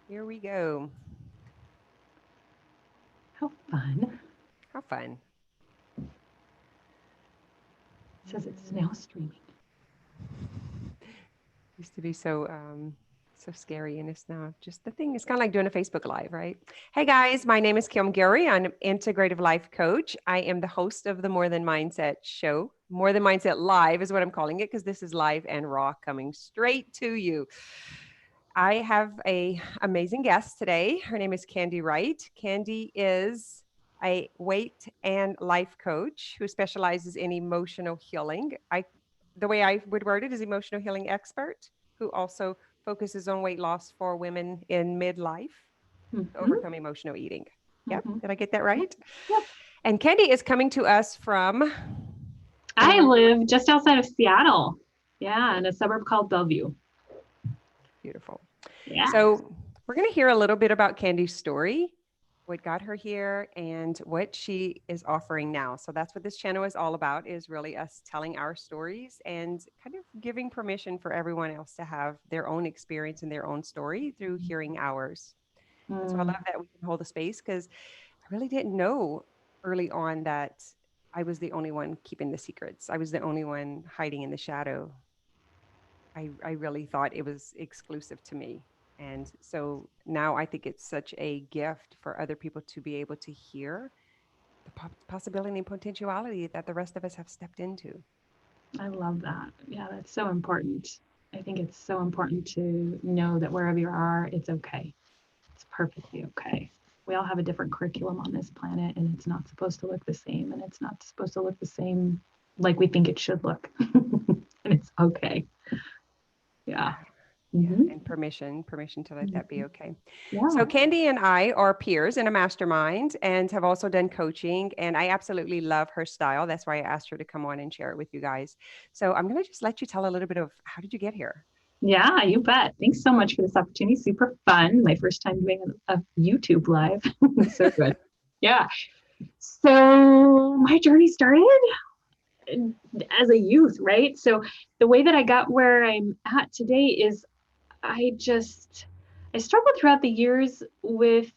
Here we go. How fun. How fun. It says it's now streaming. Used to be so scary, and it's now just the thing. It's kind of like doing a Facebook Live, right? Hey guys, my name is Kim Guillory. I'm an integrative life coach. I am the host of the More Than Mindset show. More Than Mindset Live is what I'm calling it because this is live and raw coming straight to you. I have a amazing guest today. Her name is Candy Wright. Candy is a weight and life coach who specializes in emotional healing. The way I would word it is emotional healing expert who also focuses on weight loss for women in midlife to Mm-hmm. overcome emotional eating. Yep, Mm-hmm. did I get that Yep. right? Yep. And Candy is coming to us from I anywhere. live just outside of Seattle. Yeah, in a suburb called Bellevue. Beautiful. Yeah. So, we're going to hear a little bit about Candy's story, what got her here, and what she is offering now. So, that's what this channel is all about, is really us telling our stories and kind of giving permission for everyone else to have their own experience and their own story through hearing ours. And so, I Mm, love that we can hold the space because I really didn't know early on that I was the only one keeping the secrets. I was the only one hiding in the shadow. I really thought it was exclusive to me. And so now I think it's such a gift for other people to be able to hear the possibility and potentiality that the rest of us have stepped into. I love that. Yeah, that's so important. I think it's so important to know that wherever you are, it's okay. It's perfectly okay. We all have a different curriculum on this planet, and it's not supposed to look the same, and it's not supposed to look the same like we think it should look. And it's okay. Yeah. Yeah. Yeah. Mm-hmm. And permission to let that be okay. So, Yeah. Candy and I are peers in a mastermind and have also done coaching. And I absolutely love her style. That's why I asked her to come on and share it with you guys. So, I'm going to just let you tell a little bit of how did you get here? Yeah, you bet. Thanks so much for this opportunity. Super fun. My first time doing a YouTube live. So good. Yeah. So my journey started as a youth, right? So the way that I got where I'm at today is I just I struggled throughout the years with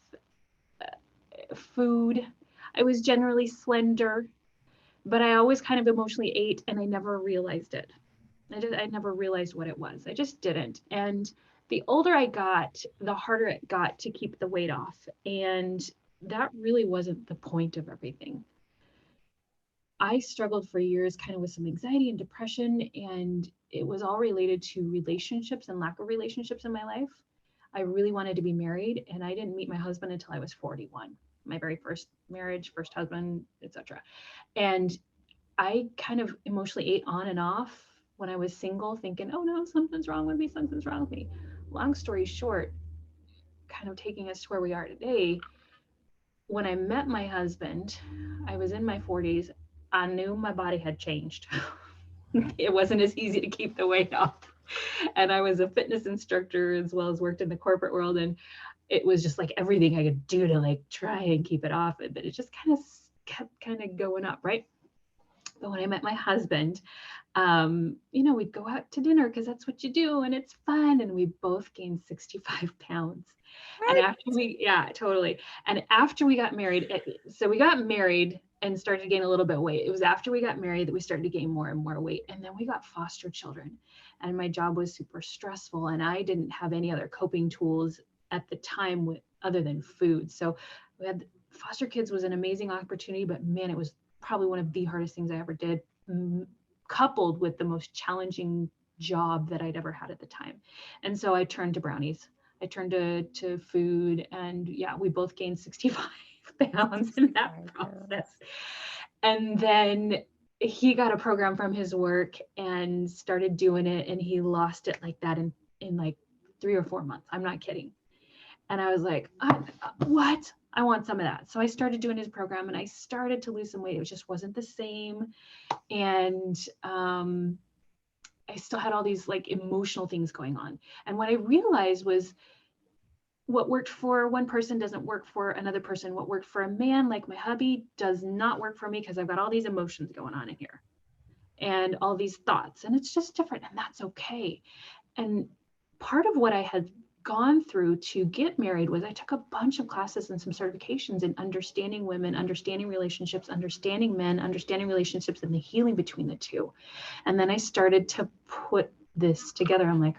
food. I was generally slender, but I always kind of emotionally ate and I never realized it. I never realized what it was. I just didn't. And the older I got, the harder it got to keep the weight off. And that really wasn't the point of everything. I struggled for years kind of with some anxiety and depression, and it was all related to relationships and lack of relationships in my life. I really wanted to be married, and I didn't meet my husband until I was 41. My very first marriage, first husband, etc. And I kind of emotionally ate on and off when I was single, thinking, oh no, something's wrong with me, something's wrong with me. Long story short, kind of taking us to where we are today, when I met my husband, I was in my 40s. I knew my body had changed. It wasn't as easy to keep the weight off. And I was a fitness instructor as well as worked in the corporate world. And it was just like everything I could do to like try and keep it off. But it just kind of kept kind of going up, right? But when I met my husband, we'd go out to dinner because that's what you do and it's fun. And we both gained 65 pounds. And What? after yeah, totally. And after we got married, so we got married and started to gain a little bit of weight. It was after we got married that we started to gain more and more weight. And then we got foster children. And my job was super stressful. And I didn't have any other coping tools at the time other than food. So we had foster kids was an amazing opportunity, but man, it was probably one of the hardest things I ever did, coupled with the most challenging job that I'd ever had at the time. And so I turned to brownies. I turned to food, and yeah, we both gained 65 pounds in that 65 pounds. process. And then he got a program from his work and started doing it, and he lost it like that in like 3 or 4 months. I'm not kidding. And I was like, what? I want some of that. So I started doing his program and I started to lose some weight. It just wasn't the same. And I still had all these like emotional things going on. And what I realized was what worked for one person doesn't work for another person. What worked for a man like my hubby does not work for me because I've got all these emotions going on in here and all these thoughts. And it's just different. And that's okay. And part of what I had gone through to get married was I took a bunch of classes and some certifications in understanding women, understanding relationships, understanding men, understanding relationships, and the healing between the two. And then I started to put this together. I'm like,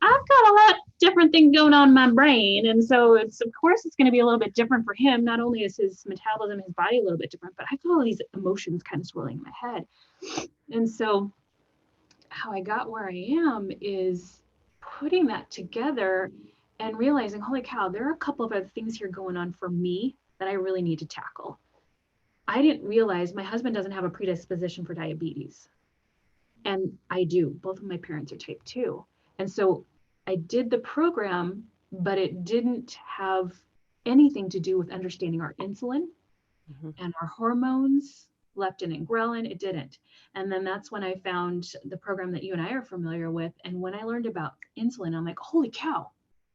I've got a lot different things going on in my brain. And so it's, of course, it's going to be a little bit different for him. Not only is his metabolism, his body a little bit different, but I've got all these emotions kind of swirling in my head. And so how I got where I am is putting that together and realizing, holy cow, there are a couple of other things here going on for me that I really need to tackle. I didn't realize my husband doesn't have a predisposition for diabetes. And I do. Both of my parents are type 2. And so I did the program, but it didn't have anything to do with understanding our insulin and our hormones, leptin and ghrelin. It didn't. And then that's when I found the program that you and I are familiar with. And when I learned about insulin, I'm like, holy cow,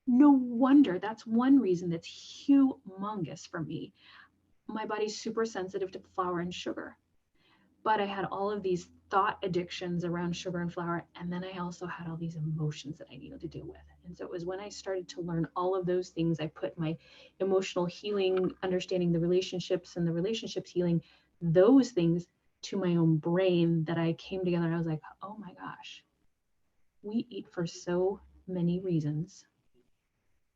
no wonder. That's one reason that's humongous for me. My body's super sensitive to flour and sugar. But I had all of these thought addictions around sugar and flour. And then I also had all these emotions that I needed to deal with. And so it was when I started to learn all of those things, I put my emotional healing, understanding the relationships and the relationships healing, those things to my own brain, that I came together and I was like, oh my gosh, we eat for so many reasons.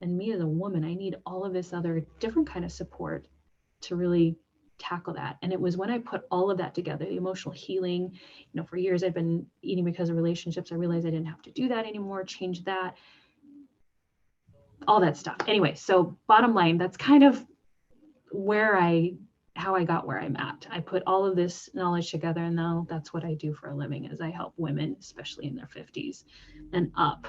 And me as a woman, I need all of this other different kind of support to really tackle that. And it was when I put all of that together, the emotional healing, for years I'd been eating because of relationships. I realized I didn't have to do that anymore, change that, all that stuff. Anyway, so bottom line, that's kind of how I got where I'm at. I put all of this knowledge together, and now that's what I do for a living, is I help women, especially in their 50s and up,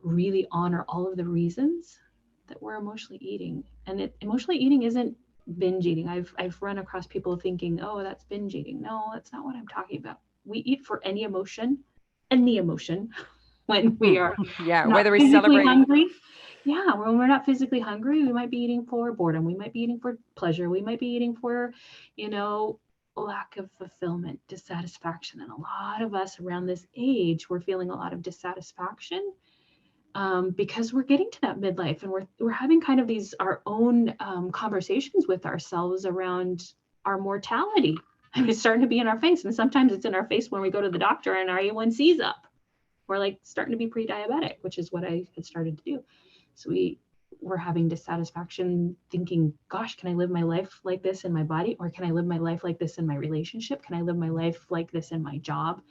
really honor all of the reasons that we're emotionally eating. And emotionally eating isn't binge eating. I've run across people thinking, oh, that's binge eating. No, that's not what I'm talking about. We eat for any emotion when we are whether we physically celebrate hungry. Yeah, when we're not physically hungry, we might be eating for boredom. We might be eating for pleasure. We might be eating for, lack of fulfillment, dissatisfaction. And a lot of us around this age, we're feeling a lot of dissatisfaction because we're getting to that midlife, and we're having kind of our own conversations with ourselves around our mortality. I mean, it's starting to be in our face, and sometimes it's in our face when we go to the doctor and our A1C's up. We're like starting to be pre-diabetic, which is what I had started to do. So we're having dissatisfaction, thinking, gosh, can I live my life like this in my body? Or can I live my life like this in my relationship? Can I live my life like this in my job?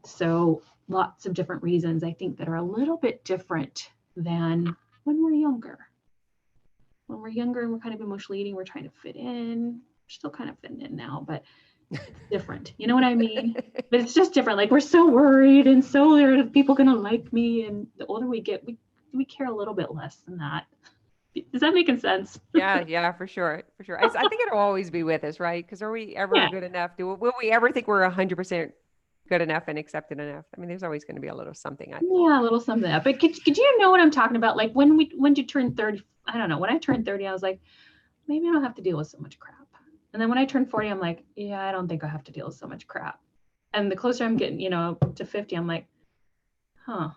So lots of different reasons, I think, that are a little bit different than when we're younger. When we're younger and we're kind of emotionally eating, we're trying to fit in. We're still kind of fitting in now, but it's different. You know what I mean? But it's just different. Like, we're so worried, and so are people going to like me? And the older we get, we care a little bit less than that. Is that making sense? Yeah, for sure. I think it'll always be with us, right? Because are we ever good enough? Will we ever think we're 100% good enough and accepted enough? I mean, there's always going to be a little something. I think. Yeah, a little something. But could you know what I'm talking about? Like, when you turn 30, I don't know. When I turned 30, I was like, maybe I don't have to deal with so much crap. And then when I turned 40, I'm like, yeah, I don't think I have to deal with so much crap. And the closer I'm getting, to 50, I'm like, huh.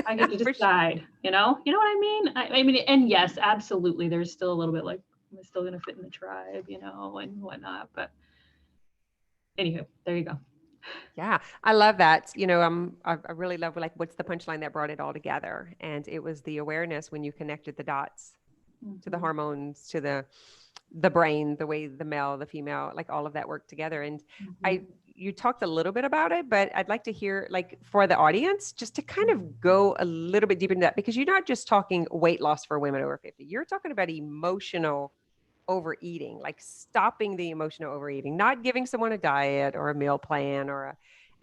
I get to decide, you know what I mean? I mean, and yes, absolutely. There's still a little bit like, am I still going to fit in the tribe, and whatnot. But anywho, there you go. Yeah, I love that. I really love, like, what's the punchline that brought it all together? And it was the awareness when you connected the dots to the hormones, to the brain, the way the male, the female, like all of that worked together. And you talked a little bit about it, but I'd like to hear, like, for the audience, just to kind of go a little bit deeper into that, because you're not just talking weight loss for women over 50. You're talking about emotional overeating, like stopping the emotional overeating, not giving someone a diet or a meal plan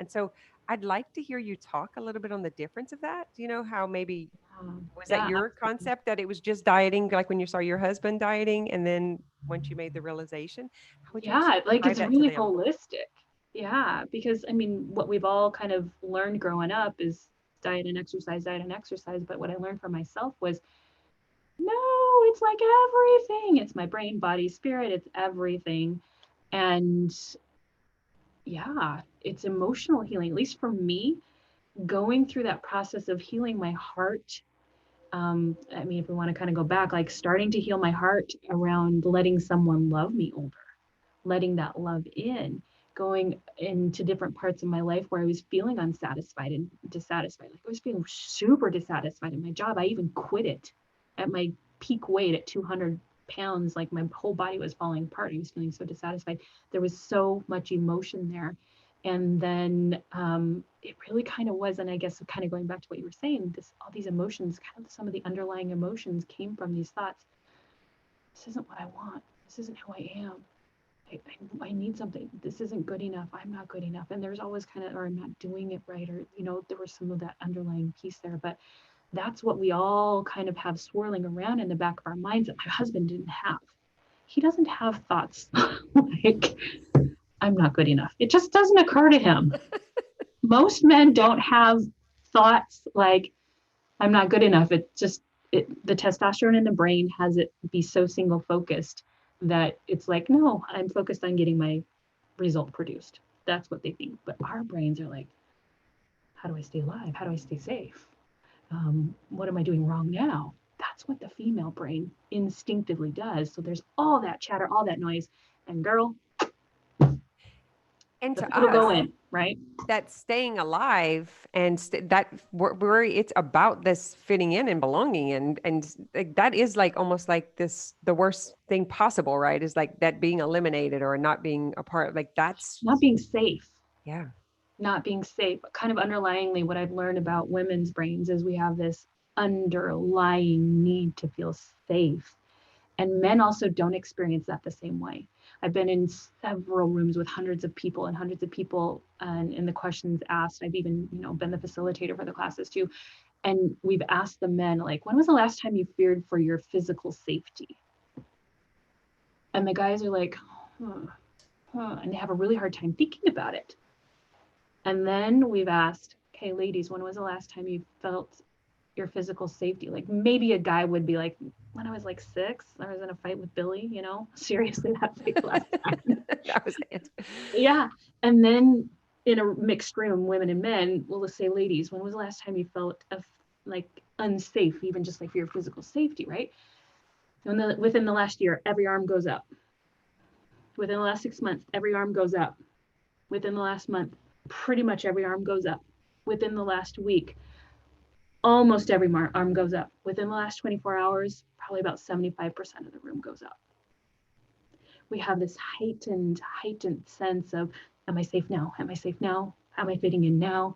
and so I'd like to hear you talk a little bit on the difference of that. How maybe was that your concept, that it was just dieting, like when you saw your husband dieting, and then once you made the realization, how would you like, it's really holistic. Yeah, because I mean, what we've all kind of learned growing up is diet and exercise. But what I learned for myself was, no, it's like everything. It's my brain, body, spirit. It's everything. And yeah, it's emotional healing, at least for me. going through that process of healing my heart. I mean, if we want to kind of go back, like starting to heal my heart around letting someone love me older, letting that love in, going into different parts of my life where I was feeling unsatisfied and dissatisfied. Like I was feeling super dissatisfied in my job. I even quit it at my peak weight at 200 pounds. Like my whole body was falling apart. I was feeling so dissatisfied. There was so much emotion there. And then it really kind of was, and I guess kind of going back to what you were saying, all these emotions, kind of some of the underlying emotions came from these thoughts. This isn't what I want. This isn't who I am. I need something. This isn't good enough. I'm not good enough. And there's always kind of, or I'm not doing it right. Or, there was some of that underlying piece there. But that's what we all kind of have swirling around in the back of our minds that my husband didn't have. He doesn't have thoughts like, I'm not good enough. It just doesn't occur to him. Most men don't have thoughts like, I'm not good enough. The testosterone in the brain has it be so single focused that it's like, no, I'm focused on getting my result produced. That's what they think. But our brains are like, how do I stay alive? How do I stay safe? What am I doing wrong now? That's what the female brain instinctively does. So there's all that chatter, all that noise. And girl, And the to food will us, go in, right? that staying alive and that worry, it's about this fitting in and belonging, and like, that is like almost like this the worst thing possible, right? Is like that being eliminated or not being a part, like that's Not being safe. yeah. Not being safe. Kind of underlyingly, what I've learned about women's brains is we have this underlying need to feel safe. And men also don't experience that the same way. I've been in several rooms with hundreds of people, and in the questions asked, I've even, been the facilitator for the classes too. And we've asked the men, like, when was the last time you feared for your physical safety? And the guys are like, and they have a really hard time thinking about it. And then we've asked, okay, ladies, when was the last time you felt your physical safety? Like maybe a guy would be like, when I was like 6, I was in a fight with Billy, seriously, that's like the last time. That was it. Yeah. And then in a mixed room, women and men, well, let's say ladies, when was the last time you felt like unsafe, even just like for your physical safety, right? Within the last year, every arm goes up. Within the last 6 months, every arm goes up. Within the last month, pretty much every arm goes up. Within the last week, almost every arm goes up. Within the last 24 hours, probably about 75% of the room goes up. We have this heightened sense of, am I safe now? Am I safe now? Am I fitting in now?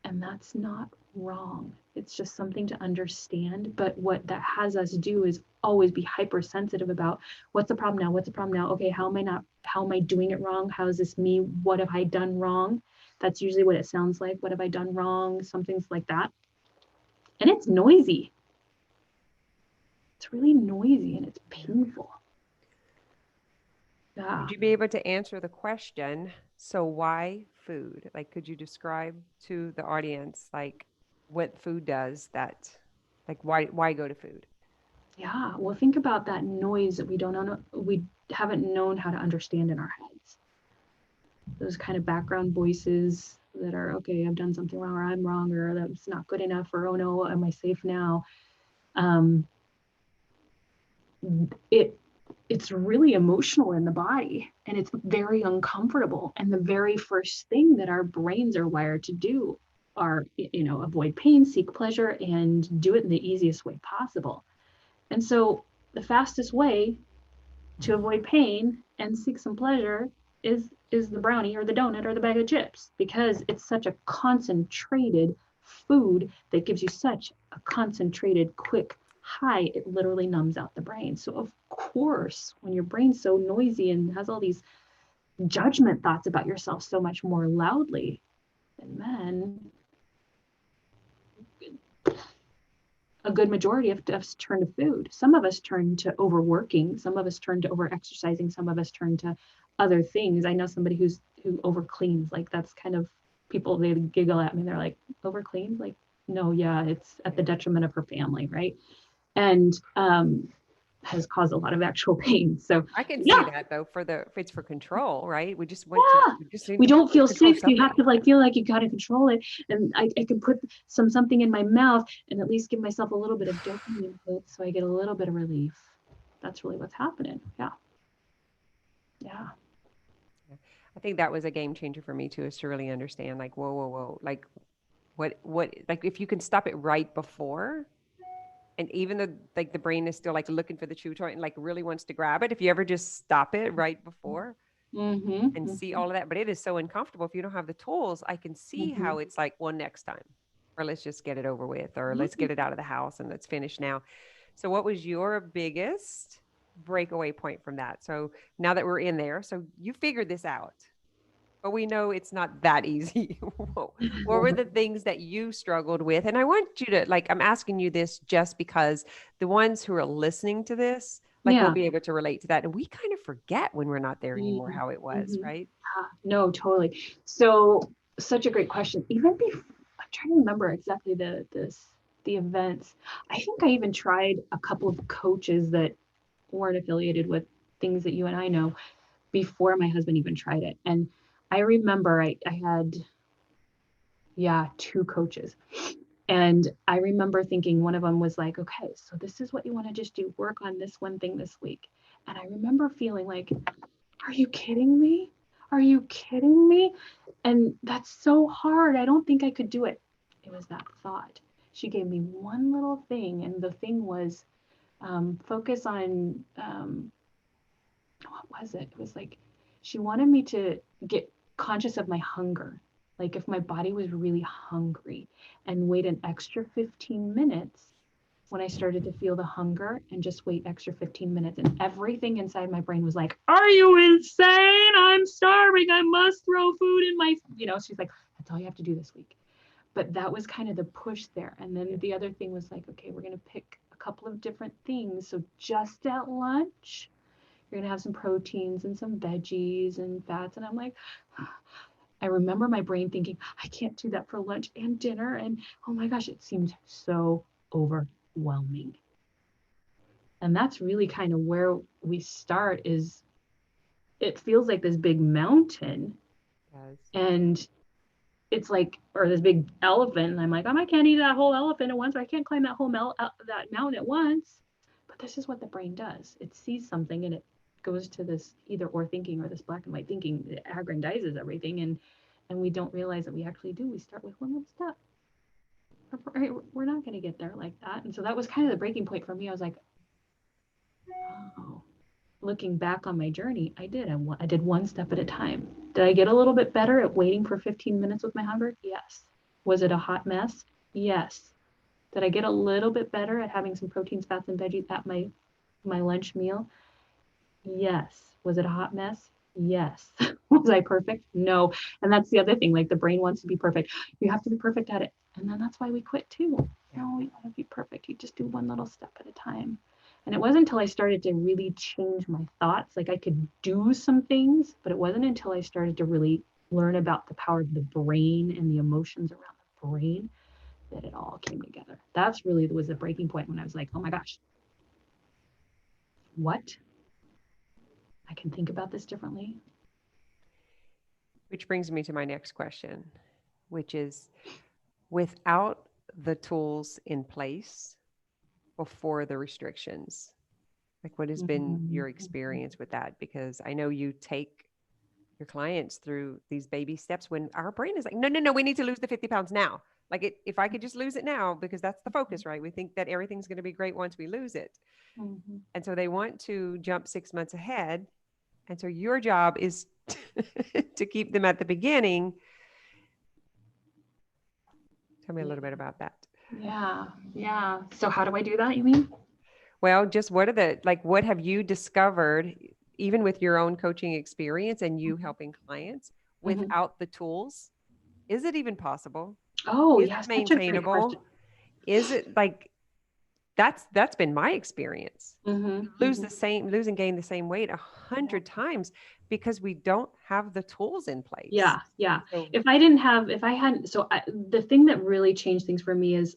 And that's not wrong. It's just something to understand. But what that has us do is always be hypersensitive about what's the problem now? What's the problem now? Okay, how am I doing it wrong? How is this me? What have I done wrong? That's usually what it sounds like. What have I done wrong? Something's like that. And it's noisy. It's really noisy and it's painful. Yeah. Would you be able to answer the question, so why food? Like, could you describe to the audience, like, what food does that, like, why go to food? Yeah. Well, think about that noise that we haven't known how to understand in our heads. Those kind of background voices that are, okay, I've done something wrong, or I'm wrong, or that's not good enough, or oh no, am I safe now? It's really emotional in the body, and it's very uncomfortable. And the very first thing that our brains are wired to do are, avoid pain, seek pleasure, and do it in the easiest way possible. And so the fastest way to avoid pain and seek some pleasure is the brownie or the donut or the bag of chips, because it's such a concentrated food that gives you such a concentrated, quick high. It literally numbs out the brain. So of course, when your brain's so noisy and has all these judgment thoughts about yourself so much more loudly than men, a good majority of us turn to food. Some of us turn to overworking. Some of us turn to over-exercising. Some of us turn to other things. I know somebody who over-cleans. Like, that's kind of, people, they giggle at me. They're like, over-cleans? Like, no, yeah, it's at the detriment of her family, right? And has caused a lot of actual pain. So I can see yeah, that though if it's for control, right? We just yeah. we just We need don't to feel control safe. So you something. have to like feel like you got to control it. And I can put something in my mouth and at least give myself a little bit of dopamine hit so I get a little bit of relief. That's really what's happening. Yeah. Yeah. I think that was a game changer for me too, is to really understand like, whoa, whoa, whoa, like like if you can stop it right before, and even though like the brain is still like looking for the chew toy and like really wants to grab it, if you ever just stop it right before and Mm-hmm. see all of that, but it is so uncomfortable if you don't have the tools. I can see Mm-hmm. how it's like, well, next time, or let's just get it over with, or let's Mm-hmm. get it out of the house and let's finish now. So what was your biggest breakaway point from that? So now that we're in there, so you figured this out, but we know it's not that easy. What were the things that you struggled with? And I want you to, like, I'm asking you this just because the ones who are listening to this, like, will Yeah. be able to relate to that. And we kind of forget when we're not there anymore Mm-hmm. how it was, right? No, totally. So such a great question. Even before, I'm trying to remember exactly the events. I think I even tried a couple of coaches that weren't affiliated with things that you and I know before my husband even tried it. And I remember I had, yeah, two coaches. And I remember thinking one of them was like, okay, so this is what you want to just do, work on this one thing this week. And I remember feeling like, are you kidding me? Are you kidding me? And that's so hard. I don't think I could do it. It was that thought. She gave me one little thing, and the thing was focus on what was it? It was like she wanted me to get conscious of my hunger. Like if my body was really hungry and wait an extra 15 minutes when I started to feel the hunger and just wait extra 15 minutes. And everything inside my brain was like, are you insane? I'm starving. I must throw food in my, she's like, that's all you have to do this week. But that was kind of the push there. And then the other thing was like, okay, we're going to pick a couple of different things. So just at lunch, you're going to have some proteins and some veggies and fats. And I'm like, I remember my brain thinking, I can't do that for lunch and dinner. And oh my gosh, it seemed so overwhelming. And that's really kind of where we start is it feels like this big mountain Yes. and it's like, or this big elephant. And I'm like, oh, I can't eat that whole elephant at once. Or I can't climb that whole that mountain at once. But this is what the brain does. It sees something and it goes to this either or thinking or this black and white thinking. It aggrandizes everything. And we don't realize that we actually do. We start with one little step. We're not going to get there like that. And so that was kind of the breaking point for me. I was like, oh, looking back on my journey, I did. I did one step at a time. Did I get a little bit better at waiting for 15 minutes with my hunger? Yes. Was it a hot mess? Yes. Did I get a little bit better at having some proteins, fats, and veggies at my lunch meal? Yes. Was it a hot mess? Yes. Was I perfect? No. And that's the other thing. Like the brain wants to be perfect. You have to be perfect at it. And then that's why we quit too. Yeah. No, you want to be perfect. You just do one little step at a time. And it wasn't until I started to really change my thoughts. Like I could do some things, but it wasn't until I started to really learn about the power of the brain and the emotions around the brain that it all came together. That's really was the breaking point when I was like, oh my gosh, what? I can think about this differently. Which brings me to my next question, which is, without the tools in place before the restrictions, like what has been your experience with that? Because I know you take your clients through these baby steps when our brain is like, no, no, no, we need to lose the 50 pounds now. Like if I could just lose it now, because that's the focus, right? We think that everything's going to be great once we lose it. Mm-hmm. And so they want to jump 6 months ahead. And so your job is to keep them at the beginning. Tell me a little bit about that. Yeah, yeah. So how do I do that, you mean? Well, just what have you discovered, even with your own coaching experience and you helping clients Mm-hmm. without the tools? Is it even possible? Oh, Is yeah, it such a great question. maintainable? Is it like that's been my experience. Mm-hmm. Lose and gain the same weight 100 times because we don't have the tools in place. Yeah, yeah. So If I hadn't, the thing that really changed things for me is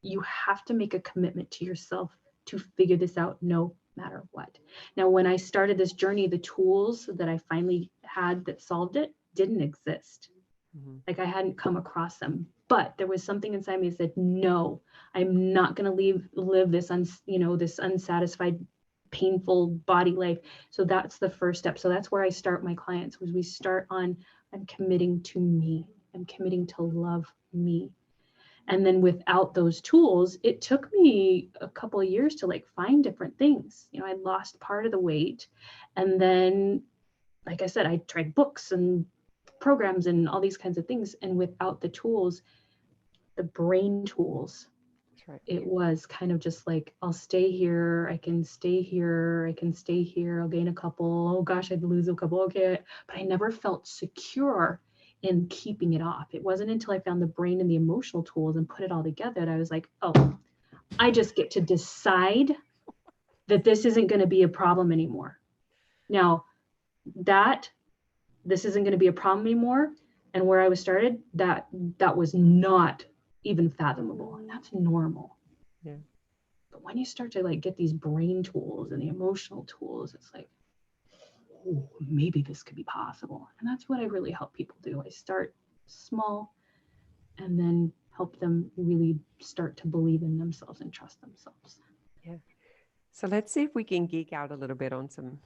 you have to make a commitment to yourself to figure this out no matter what. Now, when I started this journey, the tools that I finally had that solved it didn't exist. Like I hadn't come across them, but there was something inside me that said, no, I'm not going to live this, this unsatisfied, painful body life. So that's the first step. So that's where I start my clients, was we start on, I'm committing to me. I'm committing to love me. And then without those tools, it took me a couple of years to like find different things. I lost part of the weight. And then, like I said, I tried books and programs and all these kinds of things. And without the tools, the brain tools, it was kind of just like, I'll stay here. I can stay here. I can stay here. I'll gain a couple. Oh gosh, I'd lose a couple. Okay. But I never felt secure in keeping it off. It wasn't until I found the brain and the emotional tools and put it all together that I was like, oh, I just get to decide that this isn't going to be a problem anymore. Now, this isn't going to be a problem anymore. And where I was started, that was not even fathomable. And that's normal. Yeah. But when you start to like get these brain tools and the emotional tools, it's like, oh, maybe this could be possible. And that's what I really help people do. I start small and then help them really start to believe in themselves and trust themselves. Yeah. So let's see if we can geek out a little bit on some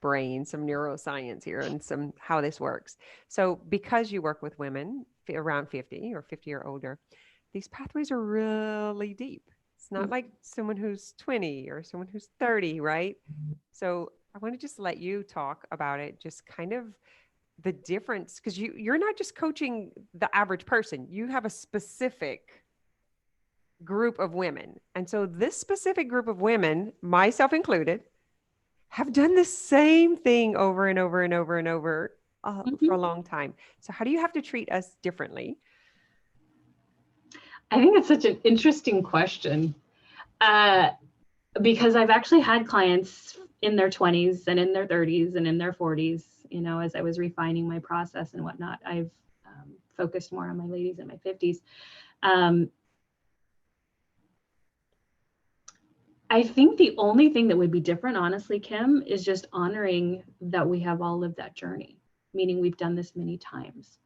brain, some neuroscience here, and some how this works. So because you work with women around 50 or 50 or older, these pathways are really deep. It's not like someone who's 20 or someone who's 30, right? So I want to just let you talk about it, just kind of the difference, because you're not just coaching the average person. You have a specific group of women. And so this specific group of women, myself included, have done the same thing over and over and over and over for a long time. So how do you have to treat us differently? I think it's such an interesting question because I've actually had clients in their 20s and in their 30s and in their 40s, as I was refining my process and whatnot. I've focused more on my ladies in my 50s. I think the only thing that would be different, honestly, Kim, is just honoring that we have all lived that journey, meaning we've done this many times.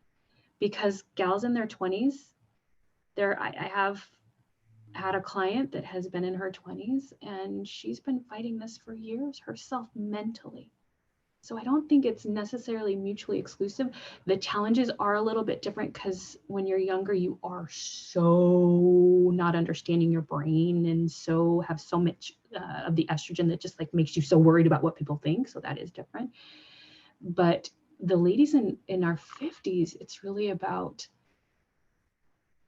Because gals in their 20s, I have had a client that has been in her 20s and she's been fighting this for years herself mentally. So I don't think it's necessarily mutually exclusive. The challenges are a little bit different because when you're younger, you are so not understanding your brain and so have so much of the estrogen that just like makes you so worried about what people think. So that is different. But the ladies in our 50s, it's really about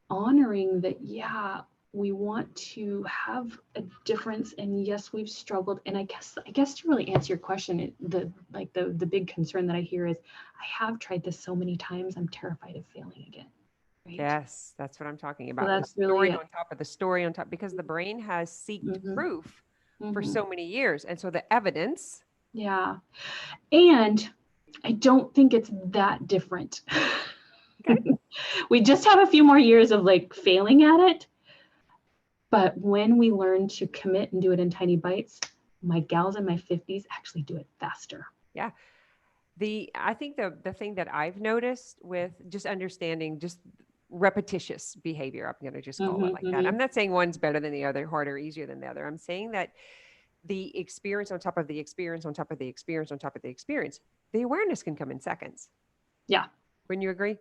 honoring that, yeah, we want to have a difference, and yes, we've struggled. And I guess to really answer your question, the big concern that I hear is, I have tried this so many times, I'm terrified of failing again. Right? Yes, that's what I'm talking about. So that's the story really on top of the story on top, because the brain has sought proof for so many years, and so the evidence. Yeah, and I don't think it's that different. Okay. We just have a few more years of like failing at it. But when we learn to commit and do it in tiny bites, my gals in my 50s actually do it faster. Yeah. I think the thing that I've noticed with just understanding just repetitious behavior, I'm going to just call it like that. I'm not saying one's better than the other, harder, easier than the other. I'm saying that the experience on top of the experience on top of the experience on top of the experience, the awareness can come in seconds. Yeah. Wouldn't you agree?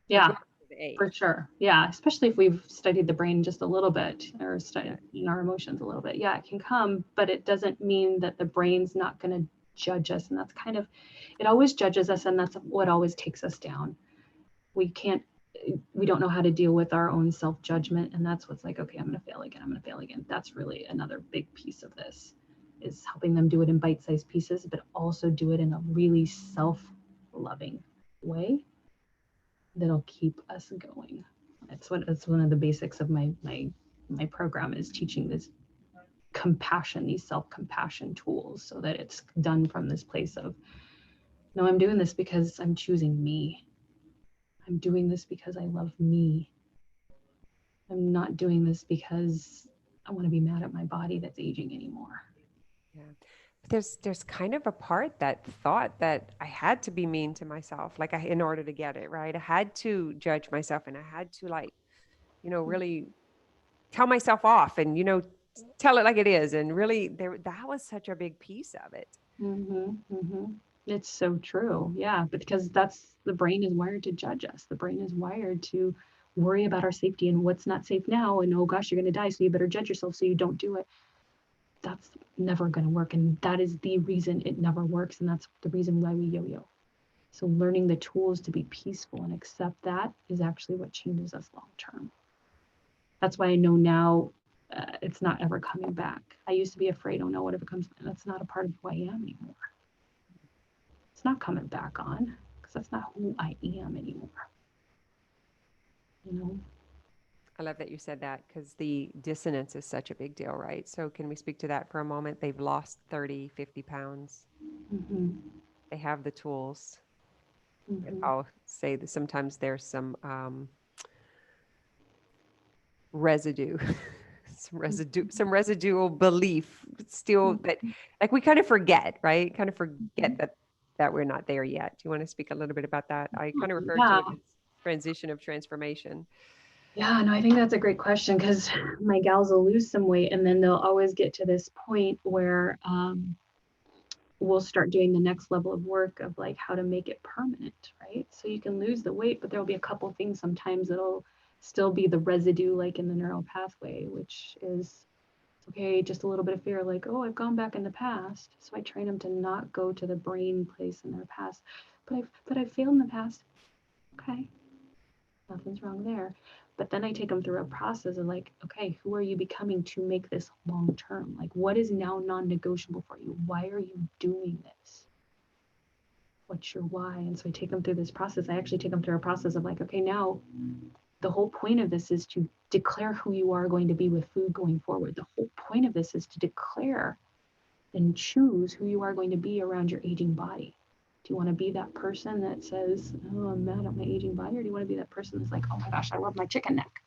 Yeah. For sure. Yeah. Especially if we've studied the brain just a little bit or studied our emotions a little bit. Yeah, it can come, but it doesn't mean that the brain's not going to judge us. And that's kind of, it always judges us. And that's what always takes us down. We don't know how to deal with our own self-judgment. And that's what's like, okay, I'm going to fail again. I'm going to fail again. That's really another big piece of this, is helping them do it in bite-sized pieces, but also do it in a really self-loving way that'll keep us going. That's one of the basics of my program, is teaching this compassion, these self-compassion tools, so that it's done from this place of, no, I'm doing this because I'm choosing me. I'm doing this because I love me. I'm not doing this because I want to be mad at my body that's aging anymore. Yeah. But there's kind of a part that thought that I had to be mean to myself, like in order to get it, right? I had to judge myself and I had to like, really tell myself off and, tell it like it is. And really that was such a big piece of it. It's so true. Yeah, but because that's the brain is wired to judge us. The brain is wired to worry about our safety and what's not safe now. And oh gosh, you're going to die. So you better judge yourself so you don't do it. That's never going to work. And that is the reason it never works. And that's the reason why we yo-yo. So learning the tools to be peaceful and accept that is actually what changes us long term. That's why I know now it's not ever coming back. I used to be afraid, oh no, what if it comes? That's not a part of who I am anymore. It's not coming back on because that's not who I am anymore. You know? I love that you said that because the dissonance is such a big deal, right? So can we speak to that for a moment? They've lost 30, 50 pounds. Mm-hmm. They have the tools. Mm-hmm. I'll say that sometimes there's some residue, some residual belief still that like we kind of forget, right? Kind of forget that we're not there yet. Do you want to speak a little bit about that? I kind of refer to it as transition of transformation. Yeah, no, I think that's a great question because my gals will lose some weight and then they'll always get to this point where we'll start doing the next level of work of like how to make it permanent, right? So you can lose the weight, but there'll be a couple things sometimes that'll still be the residue like in the neural pathway, which is okay, just a little bit of fear, like, oh, I've gone back in the past. So I train them to not go to the brain place in their past. But I've failed in the past. Okay, nothing's wrong there. But then I take them through a process of like, okay, who are you becoming to make this long term? Like, what is now non-negotiable for you? Why are you doing this? What's your why? And so I take them through this process. I actually take them through a process of like, okay, now the whole point of this is to declare who you are going to be with food going forward. The whole point of this is to declare and choose who you are going to be around your aging body. Do you want to be that person that says, oh, I'm mad at my aging body? Or do you want to be that person that's like, oh my gosh, I love my chicken neck?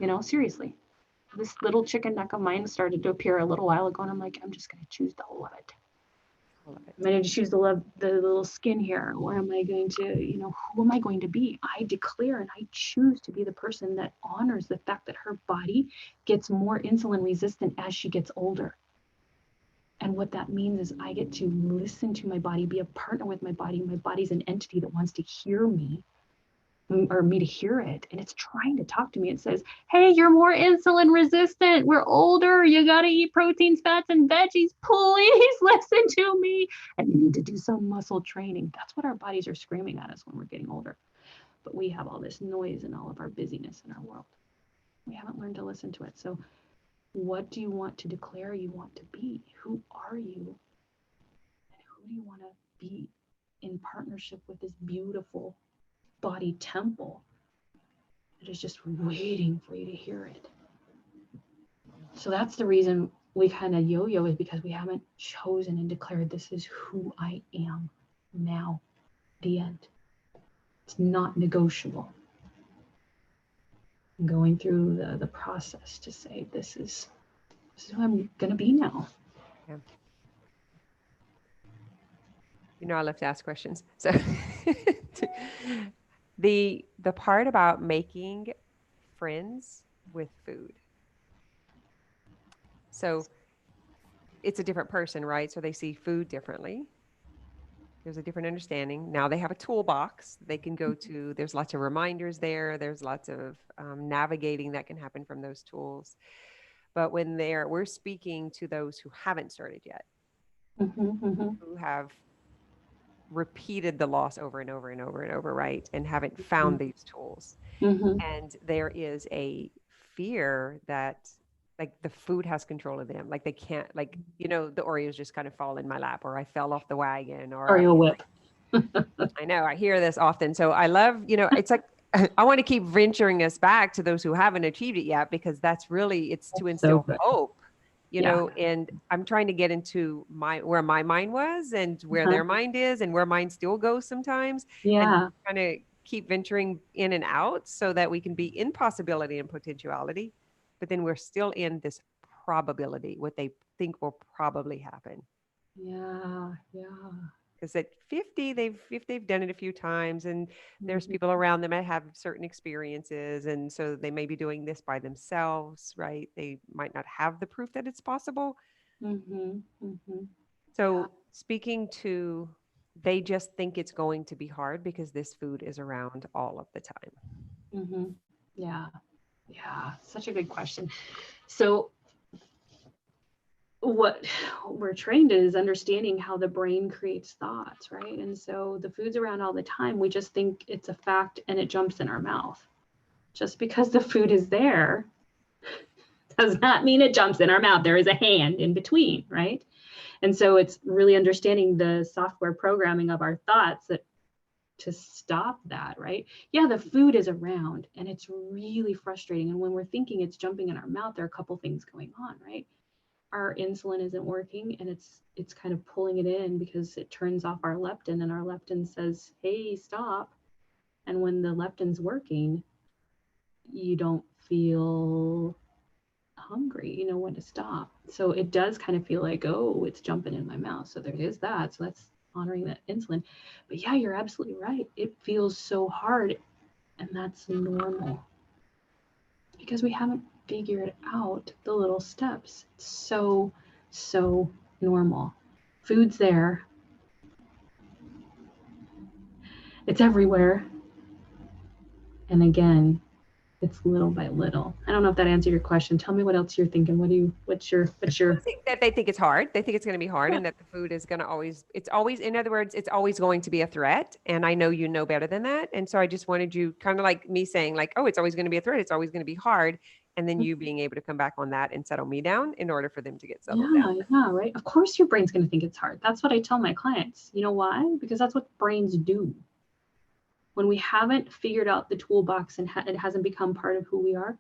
You know, seriously. This little chicken neck of mine started to appear a little while ago, and I'm like, I'm just going to choose to love it. Am I going to choose to love the little skin here? Or am I going to, who am I going to be? I declare and I choose to be the person that honors the fact that her body gets more insulin resistant as she gets older. And what that means is I get to listen to my body, be a partner with my body. My body's an entity that wants to hear me or me to hear it. And it's trying to talk to me. It says, hey, you're more insulin resistant. We're older. You got to eat proteins, fats, and veggies. Please listen to me. And you need to do some muscle training. That's what our bodies are screaming at us when we're getting older. But we have all this noise and all of our busyness in our world. We haven't learned to listen to it. So what do you want to declare you want to be? Who are you? And who do you want to be in partnership with this beautiful body temple that is just waiting for you to hear it? So that's the reason we kind of yo-yo, is because we haven't chosen and declared this is who I am now. The end. It's not negotiable. I'm going through the process to say this is who I'm gonna be now. Yeah. I love to ask questions. So the part about making friends with food. So it's a different person, right? So they see food differently. There's a different understanding. Now they have a toolbox they can go to. There's lots of reminders there. There's lots of navigating that can happen from those tools. But when we're speaking to those who haven't started yet, who have repeated the loss over and over and over and over, right? And haven't found these tools. And there is a fear that like the food has control of them. Like they can't, like, the Oreos just kind of fall in my lap, or I fell off the wagon, or Oreo whip. I know I hear this often. So I love, it's like, I want to keep venturing us back to those who haven't achieved it yet, because that's really, it's to instill hope, and I'm trying to get into where my mind was and where their mind is and where mine still goes sometimes. And kind of keep venturing in and out so that we can be in possibility and potentiality but then we're still in this probability, what they think will probably happen. Yeah. Yeah. Because at 50, if they've done it a few times, and there's Mhm. people around them that have certain experiences, and so they may be doing this by themselves, right? They might not have the proof that it's possible. Mhm. Mhm. Yeah. So speaking to, they just think it's going to be hard because this food is around all of the time. Mhm. Yeah. Yeah. Such a good question. So what we're trained is understanding how the brain creates thoughts, right? And so the food's around all the time. We just think it's a fact and it jumps in our mouth. Just because the food is there does not mean it jumps in our mouth. There is a hand in between, right? And so it's really understanding the software programming of our thoughts that to stop that, right? Yeah, the food is around and it's really frustrating. And when we're thinking it's jumping in our mouth, there are a couple things going on, right? Our insulin isn't working and it's kind of pulling it in because it turns off our leptin, and our leptin says, hey, stop. And when the leptin's working, you don't feel hungry, you know when to stop. So it does kind of feel like, oh, it's jumping in my mouth. So there is that. So that's honoring that insulin. But yeah, you're absolutely right. It feels so hard, and that's normal because we haven't figured out the little steps. It's so normal. Food's there. It's everywhere. And again, it's little by little. I don't know if that answered your question. Tell me what else you're thinking. What's your I think that they think it's hard. They think it's going to be hard, yeah, and that the food is going to always, it's always, in other words, it's always going to be a threat. And I know you know better than that. And so I just wanted you, kind of like me saying, like, oh, it's always going to be a threat. It's always going to be hard. And then you being able to come back on that and settle me down in order for them to get settled down. yeah, right. Of course your brain's going to think it's hard. That's what I tell my clients. You know why? Because that's what brains do. When we haven't figured out the toolbox and it hasn't become part of who we are,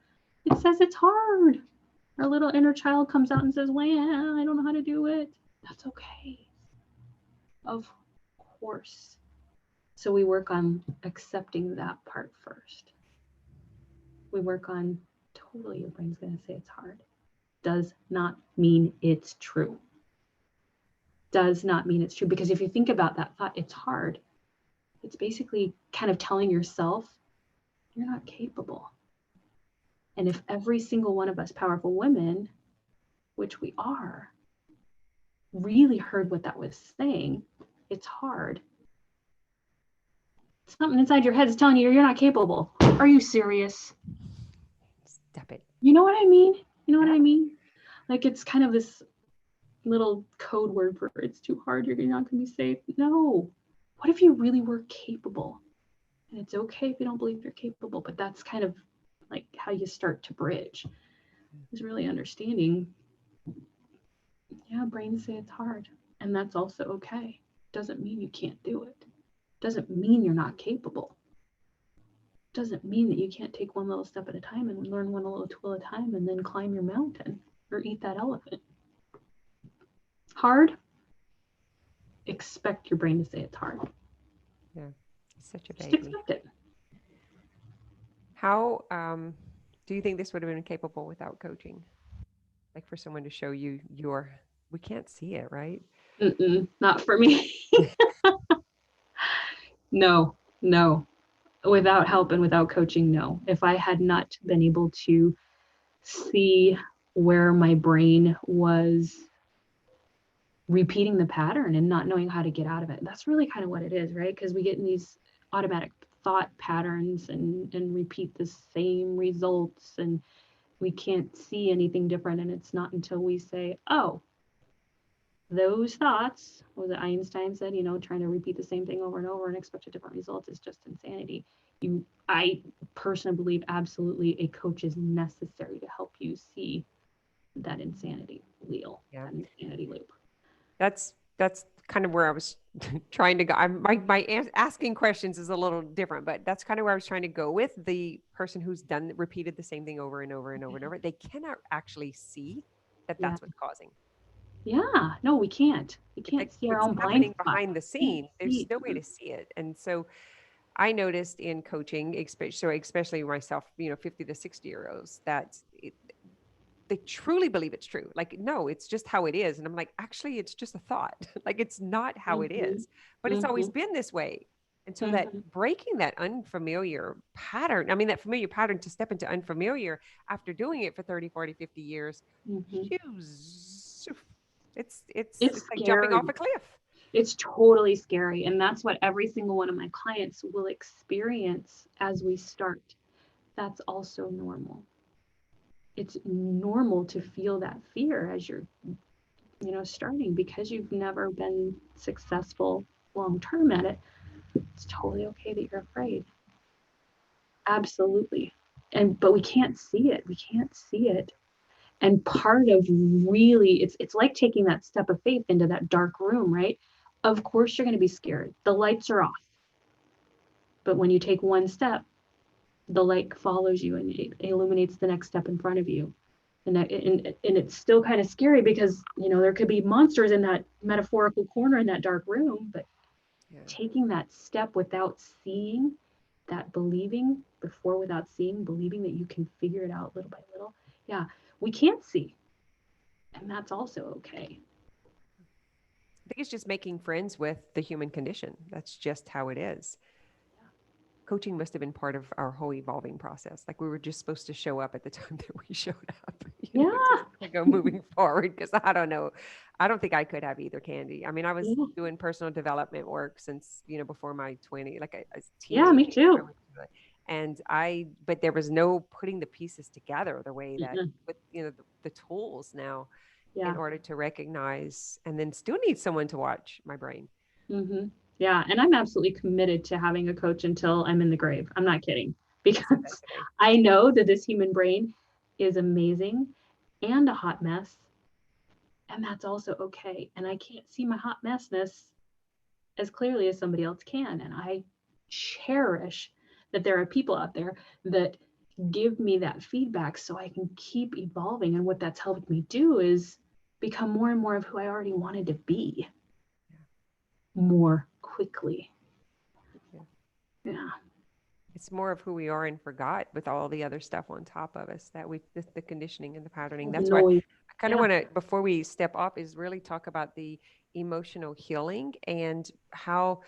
it says it's hard. Our little inner child comes out and says, well, I don't know how to do it. That's okay. Of course. So we work on accepting that part first. We work on totally your brain's going to say it's hard. Does not mean it's true. Does not mean it's true. Because if you think about that thought, it's hard. It's basically kind of telling yourself you're not capable. And if every single one of us powerful women, which we are, really heard what that was saying, it's hard. Something inside your head is telling you you're not capable. Are you serious? Step it. You know what I mean? You know what Yeah. I mean? Like it's kind of this little code word for it's too hard, you're not going to be safe. No. What if you really were capable? And it's okay if you don't believe you're capable, but that's kind of like how you start to bridge is really understanding. Yeah, brains say it's hard, and that's also okay. Doesn't mean you can't do it. Doesn't mean you're not capable. Doesn't mean that you can't take one little step at a time and learn one little tool at a time and then climb your mountain or eat that elephant. Hard? Expect your brain to say it's hard. Yeah. It's such a Just baby. accept it. How do you think this would have been capable without coaching? Like for someone to show you your, we can't see it, right? Not for me. No, no. Without help and without coaching, no. If I had not been able to see where my brain was repeating the pattern and not knowing how to get out of it, that's really kind of what it is, right? Because we get in these automatic thought patterns and repeat the same results, and we can't see anything different. And it's not until we say, oh, those thoughts, what was it Einstein said, trying to repeat the same thing over and over and expect a different result is just insanity. I personally believe absolutely a coach is necessary to help you see that insanity wheel, Yeah. that insanity loop. That's kind of where I was trying to go. My asking questions is a little different, but that's kind of where I was trying to go with the person who's repeated the same thing over and over and over and over. They cannot actually see that Yeah. that's what's causing. Yeah. No, we can't. We It's can't like see our it's own blind happening spot. behind the Can't scene. There's see. no way to see it. And so I noticed in coaching, especially myself, 50 to 60 year olds, that they truly believe it's true. Like, no, it's just how it is. And I'm like, actually, it's just a thought. Like, it's not how it Mm-hmm. is, but it's always Mm-hmm. been this way. And so that Mm-hmm. breaking that unfamiliar pattern, I mean, that familiar pattern to step into unfamiliar after doing it for 30, 40, 50 years, Mm-hmm. shoo, It's it's like jumping scary. off a cliff. It's totally scary. And that's what every single one of my clients will experience as we start. That's also normal. It's normal to feel that fear as you're, starting, because you've never been successful long term at it. It's totally okay that you're afraid. Absolutely. But we can't see it. We can't see it. And part of really, it's like taking that step of faith into that dark room, right? Of course you're going to be scared. The lights are off. But when you take one step, the light follows you and it illuminates the next step in front of you. And it's still kind of scary because, there could be monsters in that metaphorical corner in that dark room, but Yeah. taking that step without seeing, that believing before, without seeing, believing that you can figure it out little by little. Yeah, we can't see. And that's also okay. I think it's just making friends with the human condition. That's just how it is. Coaching must have been part of our whole evolving process. Like we were just supposed to show up at the time that we showed up, just Yeah. to go moving forward. Because I don't know, I don't think I could have either, Candy. I mean, I was Yeah. doing personal development work since, before my 20, like a Yeah, teenage. me too. And but there was no putting the pieces together the way that Mm-mm. with, the tools now in Yeah. order to recognize and then still need someone to watch my brain. Mm-hmm. Yeah. And I'm absolutely committed to having a coach until I'm in the grave. I'm not kidding, I said that because today. I know that this human brain is amazing and a hot mess. And that's also okay. And I can't see my hot messness as clearly as somebody else can. And I cherish that there are people out there that give me that feedback so I can keep evolving. And what that's helped me do is become more and more of who I already wanted to be more quickly. Yeah. Yeah. It's more of who we are and forgot with all the other stuff on top of us that the conditioning and the patterning. All the That's why I noise. kind of Yeah. want to, before we step off, is really talk about the emotional healing and how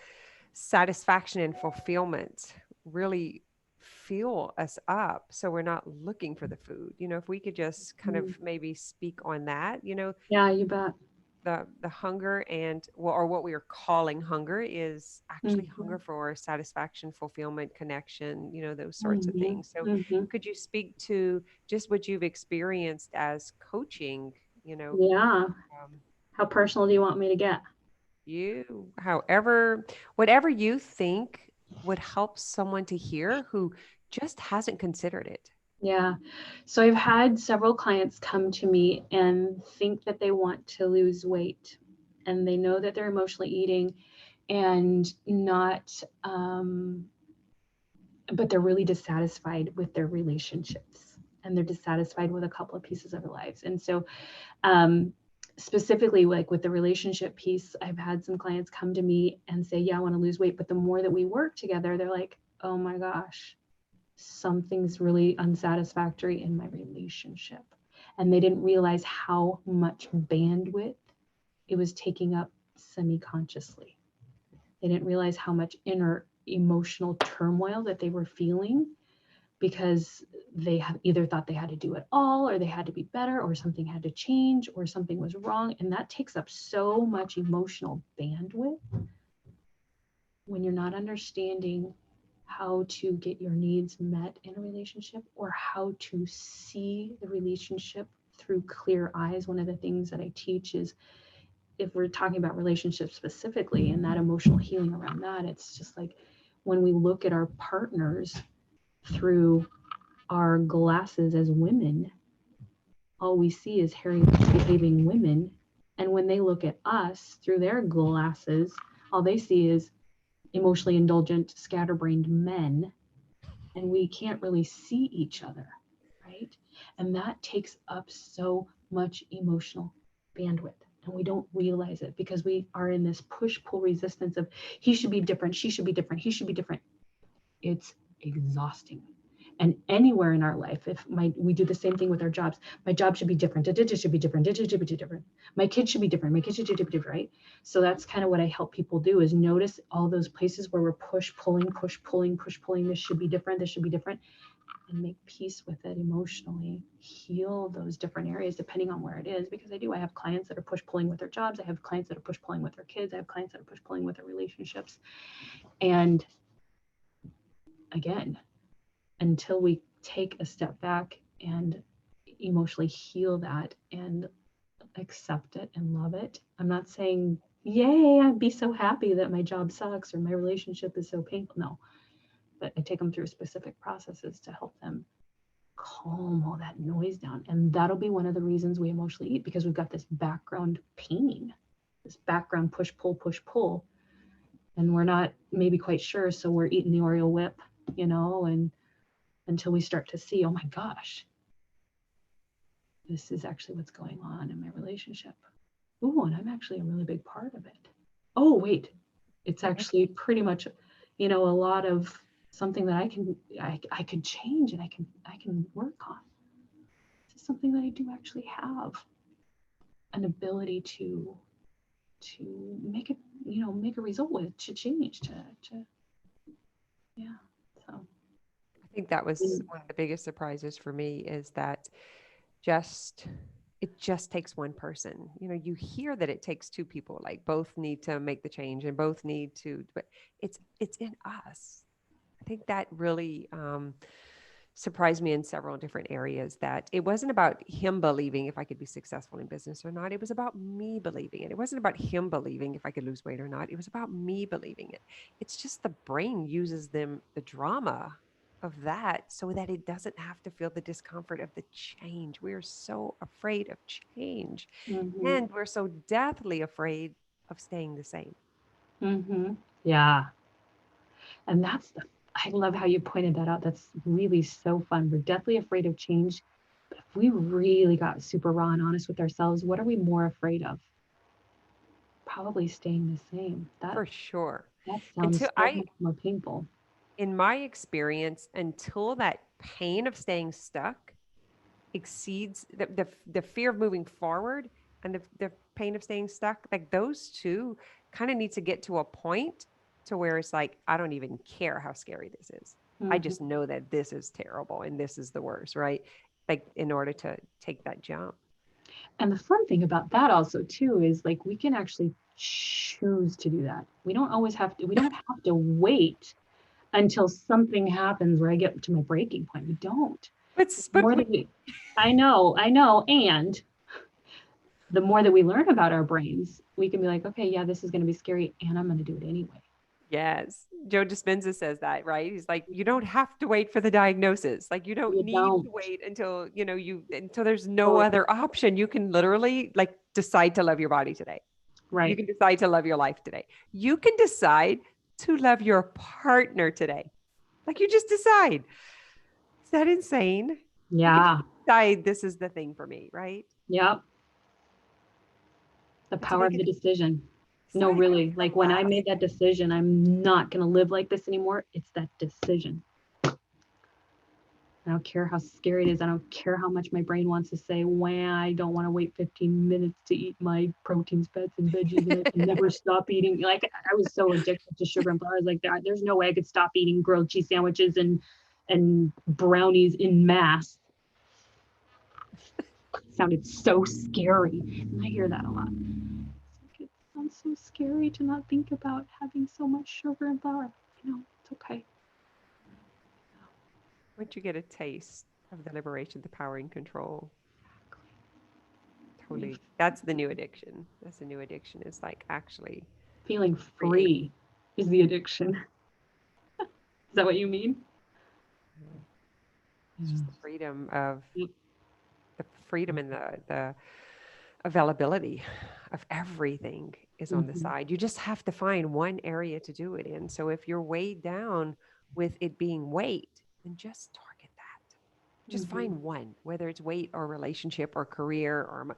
satisfaction and fulfillment really fuel us up. So we're not looking for the food. If we could just kind of Mm. maybe speak on that, Yeah, you bet. the hunger and or what we are calling hunger is actually Mm-hmm. hunger for satisfaction, fulfillment, connection, those sorts of Mm-hmm. things. So Mm-hmm. could you speak to just what you've experienced as coaching, Yeah. um, How personal do you want me to get? however, whatever you think would help someone to hear who just hasn't considered it. Yeah. So I've had several clients come to me and think that they want to lose weight, and they know that they're emotionally eating and not, but they're really dissatisfied with their relationships, and they're dissatisfied with a couple of pieces of their lives. And so, um, specifically, like with the relationship piece, I've had some clients come to me and say, yeah, I want to lose weight. But the more that we work together, they're like, oh my gosh, something's really unsatisfactory in my relationship. And they didn't realize how much bandwidth it was taking up semi-consciously. They didn't realize how much inner emotional turmoil that they were feeling, because they have either thought they had to do it all, or they had to be better, or something had to change, or something was wrong. And that takes up so much emotional bandwidth when you're not understanding how to get your needs met in a relationship, or how to see the relationship through clear eyes. One of the things that I teach is, if we're talking about relationships specifically and that emotional healing around that, it's just like when we look at our partners through our glasses as women, all we see is hairy behaving women. And when they look at us through their glasses, all they see is emotionally indulgent, scatterbrained men. And we can't really see each other, right? And that takes up so much emotional bandwidth. And we don't realize it because we are in this push-pull resistance of, he should be different, she should be different, he should be different. It's exhausting. And anywhere in our life, if we do the same thing with our jobs, my job should be different, it should be different, it should be different. My kids should be different, my kids should be different, right? So that's kind of what I help people do, is notice all those places where we're push pulling, this should be different, and make peace with it emotionally, heal those different areas depending on where it is. Because I have clients that are push pulling with their jobs, I have clients that are push pulling with their kids, I have clients that are push pulling with their relationships. And again, until we take a step back and emotionally heal that and accept it and love it. I'm not saying, yay, I'd be so happy that my job sucks or my relationship is so painful. No, but I take them through specific processes to help them calm all that noise down. And that'll be one of the reasons we emotionally eat, because we've got this background pain, this background push, pull, and we're not maybe quite sure. So we're eating the Oreo whip, and until we start to see, oh my gosh, this is actually what's going on in my relationship. Ooh, and I'm actually a really big part of it. Oh, wait, it's actually pretty much, a lot of something that I could change and I can work on. This is something that I do actually have an ability to make it, make a result with, to change, to yeah. So I think that was one of the biggest surprises for me, is that it just takes one person. You hear that it takes two people, like both need to make the change and both need to, but it's in us. I think that really surprised me in several different areas, that it wasn't about him believing if I could be successful in business or not. It was about me believing it. It wasn't about him believing if I could lose weight or not. It was about me believing it. It's just the brain uses the drama of that so that it doesn't have to feel the discomfort of the change. We're so afraid of change, and we're so deathly afraid of staying the same. Yeah. And I love how you pointed that out. That's really so fun. We're deathly afraid of change. But if we really got super raw and honest with ourselves, what are we more afraid of? Probably staying the same. For sure. That sounds Until so much more painful. in my experience, until that pain of staying stuck exceeds the fear of moving forward, and the pain of staying stuck, like those two kind of need to get to a point to where it's like, I don't even care how scary this is. I just know that this is terrible and this is the worst, right? Like, in order to take that jump. And the fun thing about that also too is, like, we can actually choose to do that. We don't have to wait until something happens where I get to my breaking point. We don't. But I know. And the more that we learn about our brains, we can be like, okay, yeah, this is going to be scary, and I'm going to do it anyway. Yes. Joe Dispenza says that, right? He's like, you don't have to wait for the diagnosis. Like, you don't need to wait until, until there's no other option. You can literally, like, decide to love your body today. Right. You can decide to love your life today. You can decide to love your partner today. Like, you just decide. Is that insane? Yeah. You can decide this is the thing for me, right? Yep. The power of the decision. No, really. Like, when I made that decision, I'm not going to live like this anymore. It's that decision. I don't care how scary it is. I don't care how much my brain wants to say, "Wah, I don't want to wait 15 minutes to eat my proteins, fats, and veggies, and I can never stop eating." Like, I was so addicted to sugar and flour. I was like, there's no way I could stop eating grilled cheese sandwiches and brownies in mass. It sounded so scary. And I hear that a lot. It sounds so scary to not think about having so much sugar and flour. It's okay. Once you get a taste of the liberation, the power and control. Totally. That's the new addiction. That's the new addiction. It's like actually feeling free is the addiction. Is that what you mean? It's just the freedom and the availability of everything is on the side. You just have to find one area to do it in. So if you're weighed down with it being weight, then just target that. Just find one, whether it's weight or relationship or career or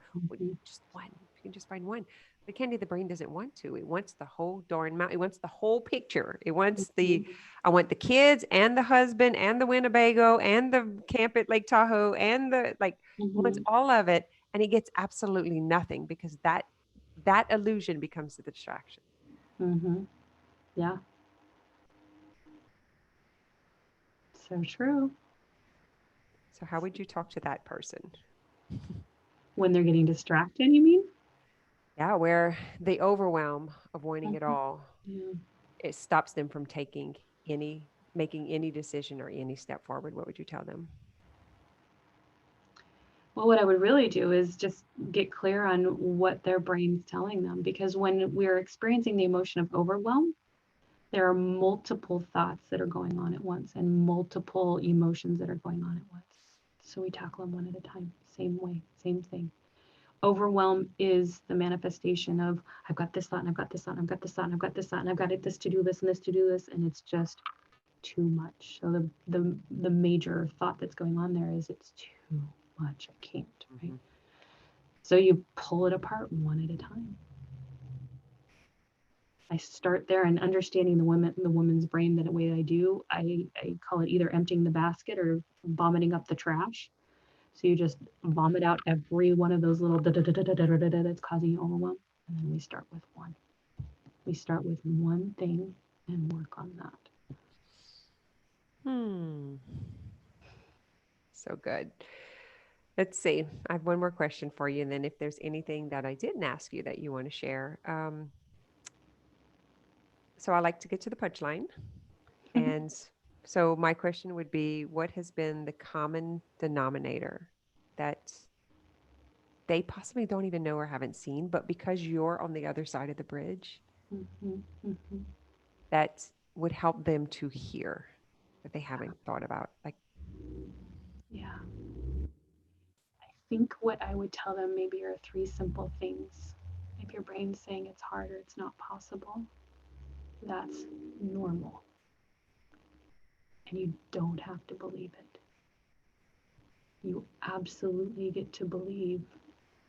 just one. You can just find one. But Candy, the brain doesn't want to. It wants the whole darn mountain. It wants the whole picture. It wants Mhm. I want the kids and the husband and the Winnebago and the camp at Lake Tahoe and the wants Mhm. all of it. And he gets absolutely nothing because that illusion becomes the distraction. Mhm. Yeah, so true. So how would you talk to that person? When they're getting distracted, you mean? Yeah, where the overwhelm of wanting it Mhm. all, Yeah. it stops them from making any decision or any step forward. What would you tell them? Well, what I would really do is just get clear on what their brain's telling them, because when we're experiencing the emotion of overwhelm, there are multiple thoughts that are going on at once and multiple emotions that are going on at once. So we tackle them one at a time, same way, same thing. Overwhelm is the manifestation of I've got this thought and I've got this thought and I've got this thought and I've got this thought and I've got this to do list and this to do list, and it's just too much. So the major thought that's going on there is it's too much. I can't, right? Mhm. So you pull it apart one at a time. I start there and understanding the woman's brain that way I do. I call it either emptying the basket or vomiting up the trash. So you just vomit out every one of those little that's causing you overwhelm. And then we start with one. We start with one thing and work on that. Hmm. So good. Let's see. I have one more question for you. And then if there's anything that I didn't ask you that you want to share. So I like to get to the punchline. And so my question would be, what has been the common denominator that they possibly don't even know or haven't seen, but because you're on the other side of the bridge, Mm-hmm, mm-hmm. that would help them to hear that they haven't thought about? Like, Yeah. I think what I would tell them maybe are three simple things. If your brain's saying it's hard or it's not possible, that's normal. And you don't have to believe it. You absolutely get to believe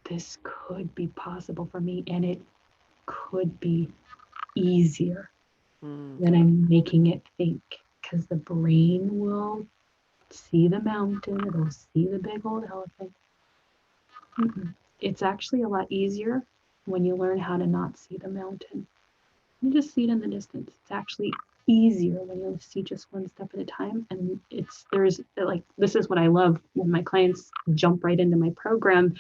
this could be possible for me and it could be easier than okay. I'm making it think. Because the brain will see the mountain, it'll see the big old elephant. Mm-mm. It's actually a lot easier when you learn how to not see the mountain. You just see it in the distance. It's actually easier when you see just one step at a time. And there's like, this is what I love when my clients jump right into my program.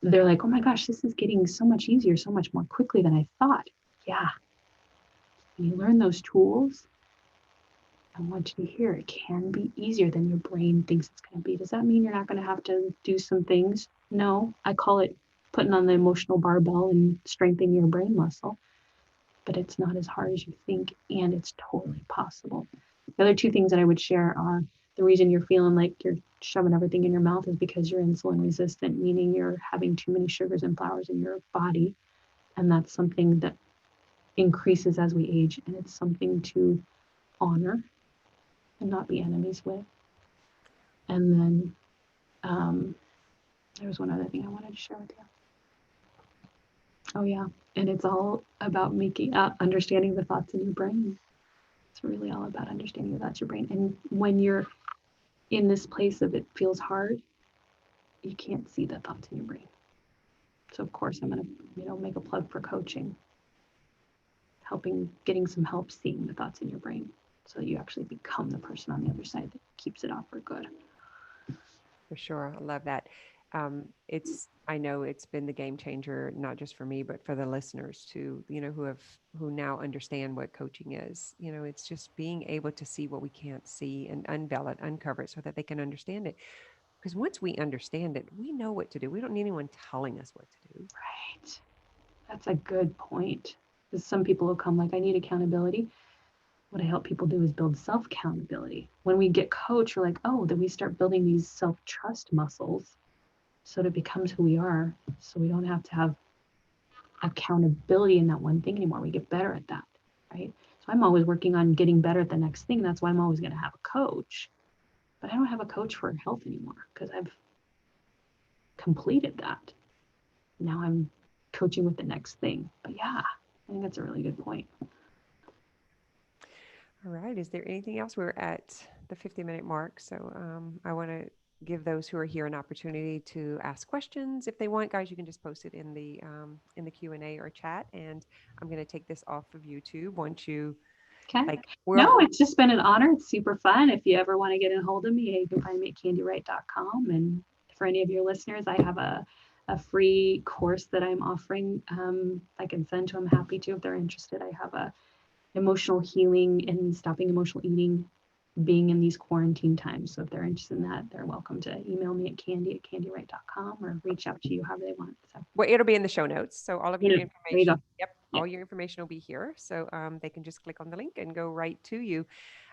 They're like, oh my gosh, this is getting so much easier, so much more quickly than I thought. Yeah. When you learn those tools, I want you to hear it can be easier than your brain thinks it's going to be. Does that mean you're not going to have to do some things? No, I call it putting on the emotional barbell and strengthening your brain muscle, but it's not as hard as you think, and it's totally possible. The other two things that I would share are the reason you're feeling like you're shoving everything in your mouth is because you're insulin resistant, meaning you're having too many sugars and flours in your body. And that's something that increases as we age, and it's something to honor and not be enemies with. And then there was one other thing I wanted to share with you. Oh yeah, and it's all about making understanding the thoughts in your brain. It's really all about understanding the thoughts in your brain. And when you're in this place of it feels hard, you can't see the thoughts in your brain. So of course I'm gonna, make a plug for coaching, helping getting some help seeing the thoughts in your brain so that you actually become the person on the other side that keeps it off for good. For sure. I love that. I know it's been the game changer, not just for me, but for the listeners too, who now understand what coaching is. It's just being able to see what we can't see and unveil it, uncover it so that they can understand it. Because once we understand it, we know what to do. We don't need anyone telling us what to do. Right. That's a good point. Because some people will come like, I need accountability. What I help people do is build self accountability. When we get coached, we're like, oh, then we start building these self trust muscles so that it becomes who we are. So we don't have to have accountability in that one thing anymore. We get better at that, right? So I'm always working on getting better at the next thing. That's why I'm always going to have a coach. But I don't have a coach for health anymore because I've completed that. Now I'm coaching with the next thing. But yeah, I think that's a really good point. All right. Is there anything else? We're at the 50-minute mark. So I want to give those who are here an opportunity to ask questions. If they want, guys, you can just post it in the Q&A or chat. And I'm going to take this off of YouTube once you Okay. like No, it's just been an honor. It's super fun. If you ever want to get in hold of me, you can find me at candywright.com. And for any of your listeners, I have a free course that I'm offering. I can send to them. Happy to if they're interested. I have a emotional healing and stopping emotional eating being in these quarantine times. So if they're interested in that, they're welcome to email me at candywright.com or reach out to you however they want. So well, it'll be in the show notes. So all of your there you go. information, yep, Yeah. all your information will be here. So they can just click on the link and go right to you.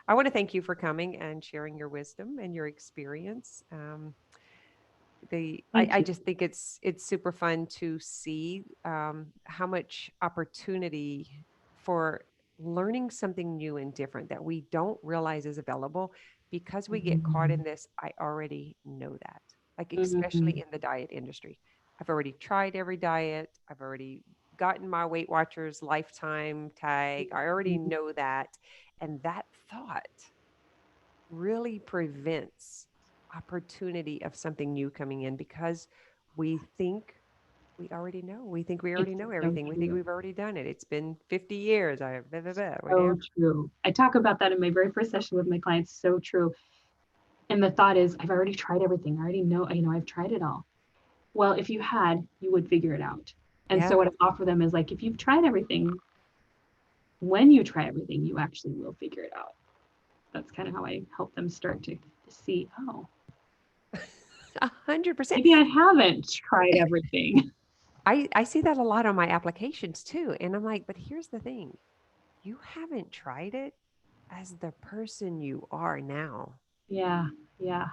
I want to thank you for coming and sharing your wisdom and your experience. I just think it's super fun to see how much opportunity for learning something new and different that we don't realize is available because we get caught in this. I already know that, like especially in the diet industry. I've already tried every diet. I've already gotten my Weight Watchers lifetime tag. I already know that, and that thought really prevents opportunity of something new coming in because we think we already know. We think we already know So everything. We think true. we've already done it. It's been 50 years. So Whatever. true. I talk about that in my very first session with my clients. So true. And the thought is, I've already tried everything. I already know, I've tried it all. Well, if you had, you would figure it out. And so Yeah. what I offer them is like, if you've tried everything, when you try everything, you actually will figure it out. That's kind of how I help them start to see, oh, 100%. maybe I haven't tried everything. I see that a lot on my applications too. And I'm like, but here's the thing. You haven't tried it as the person you are now. Yeah. Yeah.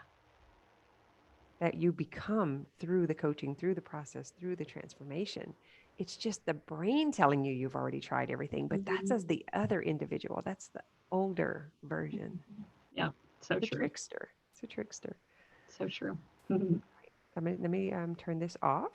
That you become through the coaching, through the process, through the transformation. It's just the brain telling you you've already tried everything, but that's as the other individual. That's the older version. Yeah. So The true. trickster. It's a trickster. So true. Let me turn this off.